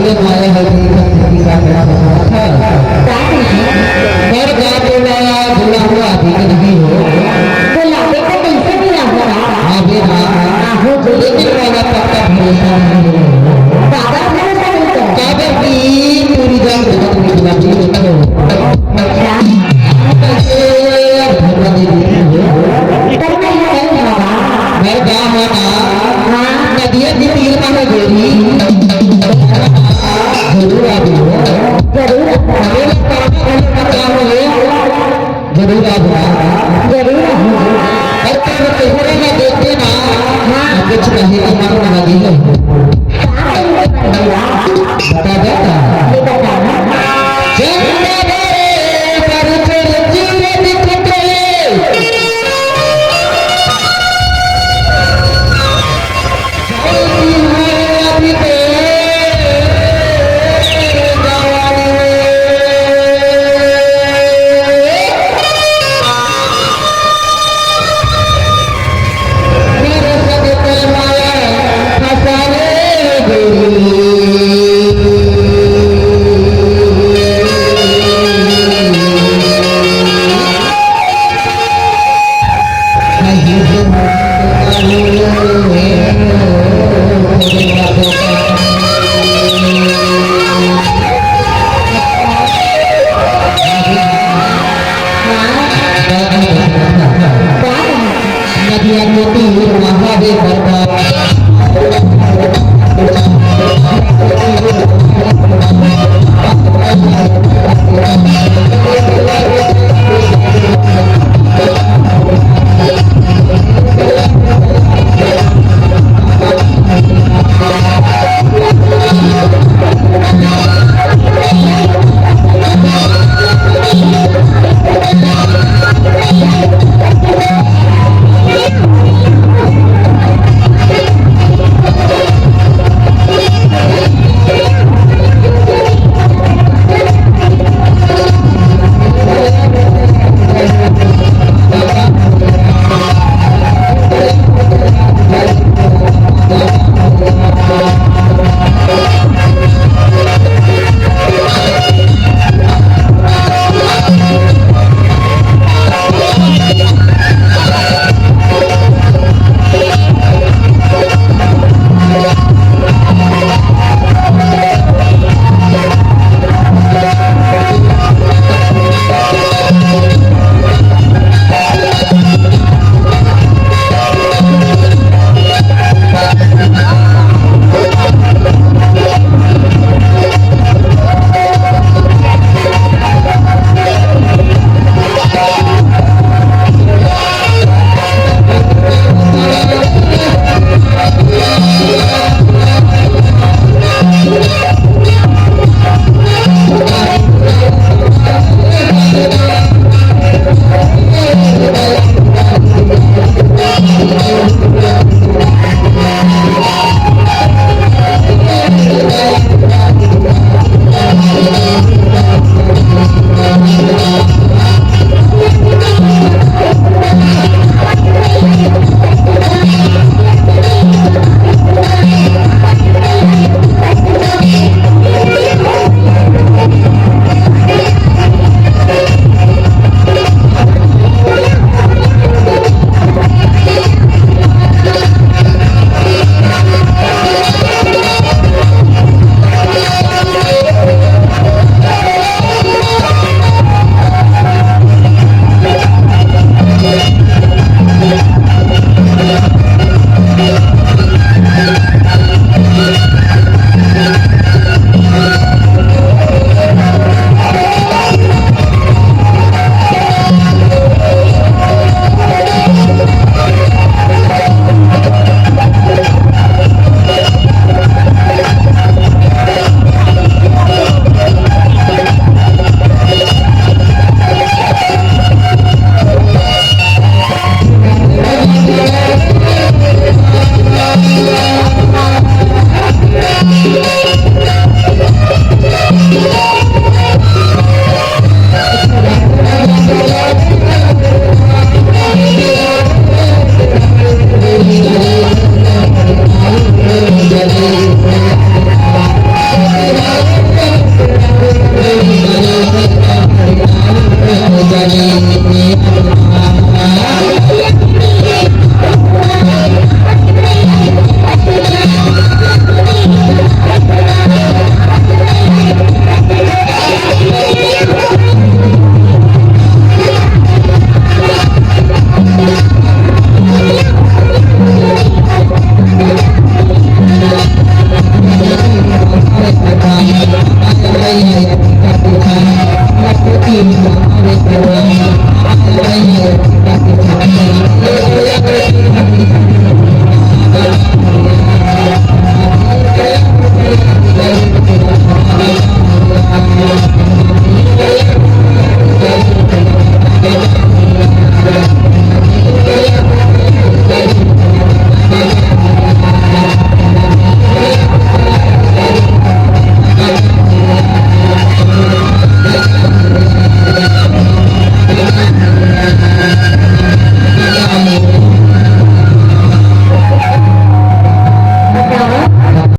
ये माया है कि किसी का क्या था मर गा बोला बुला हुआ भी नहीं हो बोला बेटा कैसे भी रहा हाँ बेटा लेकिन मेरा पक्का भरोसा नहीं है बाबा भरोसा नहीं कर काबर की पूरी जान बहुत कुछ बाकी है मैं गाँव में नदिया की तीर में गई जरूर आ गई जरूर जरूर आ गया जरूर और तेरे में देखते ना कुछ नहीं मन लगी है बता दे